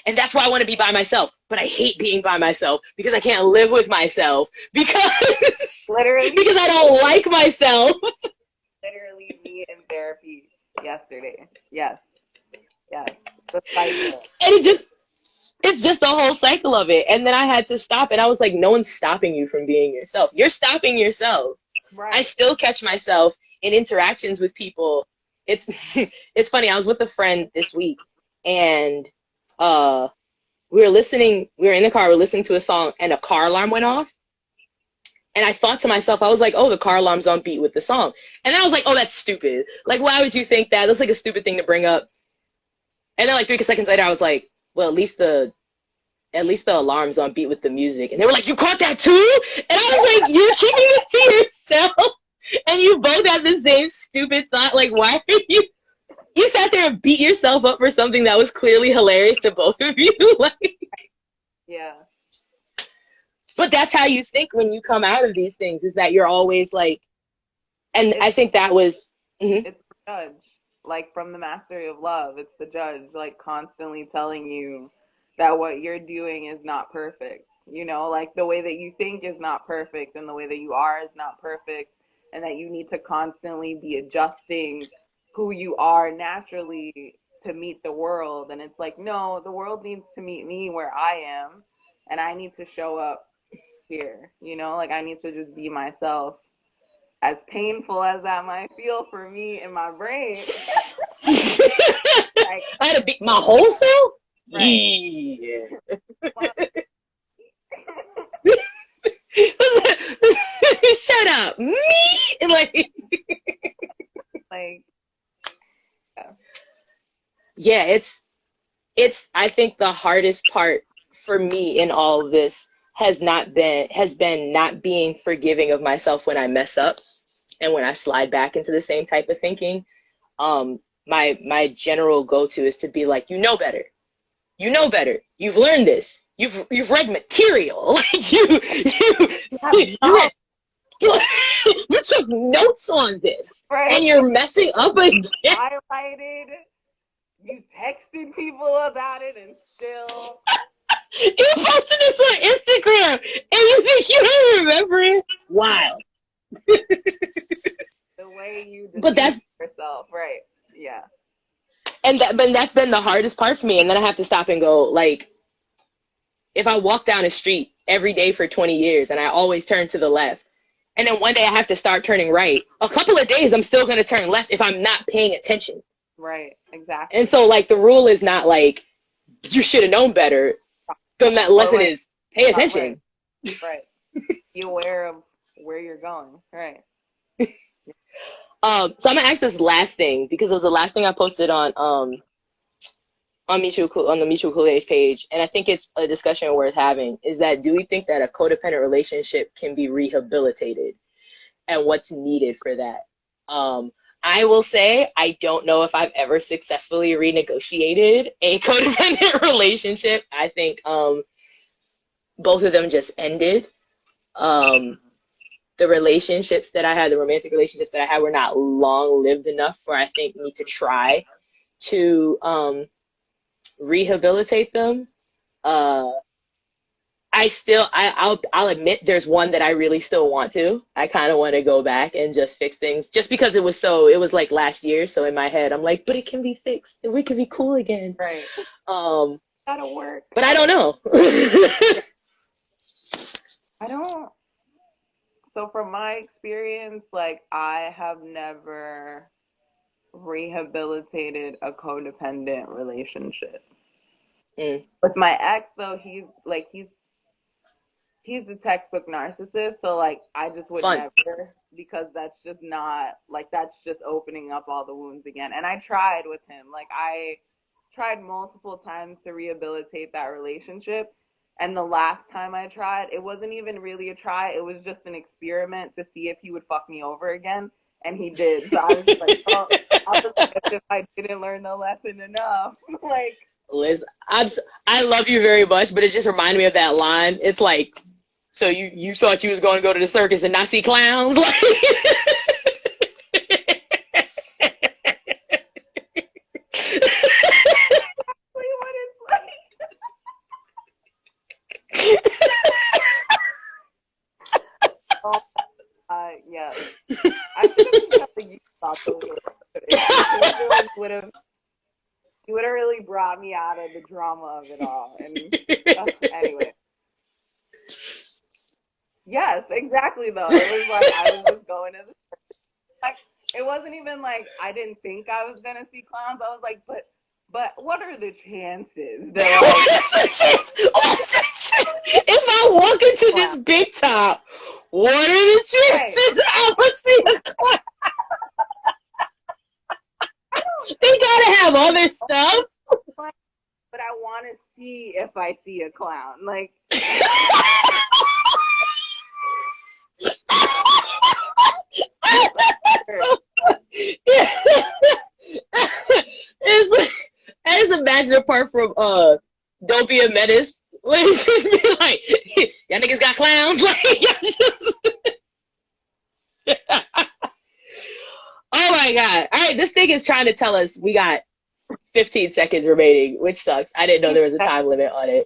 by myself. But I hate being by myself because I can't live with myself because Literally. because I don't like myself. Literally me in therapy yesterday. Yes. Yes. The cycle. And it's just the whole cycle of it. And then I had to stop, and I was like, no one's stopping you from being yourself. You're stopping yourself. Right. I still catch myself in interactions with people. It's it's funny. I was with a friend this week, and we were in the car, we were listening to a song, and a car alarm went off. And I thought to myself, I was like, oh, the car alarm's on beat with the song. And then I was like, oh, that's stupid. Like, why would you think that? That's like a stupid thing to bring up. And then like 3 seconds later, I was like, well, at least the alarm's on beat with the music. And they were like, you caught that too? And I was like, you're keeping this to yourself? And you both had the same stupid thought. Like, why are you sat there and beat yourself up for something that was clearly hilarious to both of you? Like, yeah. But that's how you think when you come out of these things, is that you're always like, And It's I think that was, mhm. it's the judge, like from the mastery of love. It's the judge, like constantly telling you that what you're doing is not perfect. You know, like the way that you think is not perfect, and the way that you are is not perfect, and that you need to constantly be adjusting who you are naturally to meet the world. And it's like, no, the world needs to meet me where I am, and I need to show up here. You know, like I need to just be myself, as painful as that might feel for me in my brain. Like, I had to beat my whole self? right. Yeah. Well, Shut up. Me? Like, like, yeah. yeah, I think the hardest part for me in all of this has been not being forgiving of myself when I mess up and when I slide back into the same type of thinking. My general go-to is to be like, you know better. You know better. You've learned this. You've read material. Like you you took notes on this, Right. and you're messing up again. Highlighted. You texted people about it, and still. You posted this on Instagram, and you think you don't remember it? Wow. The way you But that's yourself, right? Yeah. but that's been the hardest part for me. And then I have to stop and go, like, if I walk down a street every day for 20 years and I always turn to the left, and then one day I have to start turning right, a couple of days I'm still going to turn left if I'm not paying attention. Right. Exactly. And so, like, the rule is not like, you should have known better. The lesson is, pay attention. Right. Be aware of where you're going. Right. So I'm gonna ask this last thing because it was the last thing I posted on the Mutual Kool Aid page, and I think it's a discussion worth having. Is that, do we think that a codependent relationship can be rehabilitated, and what's needed for that? I will say I don't know if I've ever successfully renegotiated a codependent relationship. I think both of them just ended. The relationships that I had, the romantic relationships that I had, were not long lived enough for, I think, me to try to rehabilitate them. I'll admit there's one that I really still want to. I kind of want to go back and just fix things, just because it was like last year. So in my head, I'm like, but it can be fixed and we can be cool again. Right. That'll work. But I don't know. I don't. So from my experience, like, I have never rehabilitated a codependent relationship. With my ex, though, he's a textbook narcissist. So, like, I just would never, because that's just not, like, that's just opening up all the wounds again. And I tried with him. Like, I tried multiple times to rehabilitate that relationship. And the last time I tried, it wasn't even really a try. It was just an experiment to see if he would fuck me over again. And he did. So I was just like, oh, I was like, as if I didn't learn the lesson enough. Like, Liz, I love you very much, but it just reminded me of that line. It's like, so you thought you was going to go to the circus and not see clowns? Like, what it's like. Yeah. I should have telling you about those. You would have really brought me out of the drama of it all. And anyway. Yes, exactly though. It was like I was just going to the like, it wasn't even like I didn't think I was gonna see clowns. I was like, but what are the chances that, like, what's the chance? If I walk into this big top, what are the chances I will see a clown? They gotta have other stuff. But I want to see if I see a clown. Like, I just imagine, apart from Don't Be a Menace, like, just be like, y'all niggas got clowns, like, y'all just Oh my God. All right, this thing is trying to tell us we got 15 seconds remaining, which sucks. I didn't know there was a time limit on it.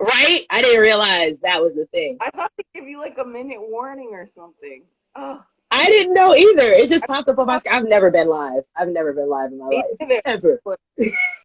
Right? I didn't realize that was a thing. I thought they give you like a minute warning or something. Oh, I didn't know either. It just popped up on my screen. I've never been live. I've never been live in my me life. neither. Ever.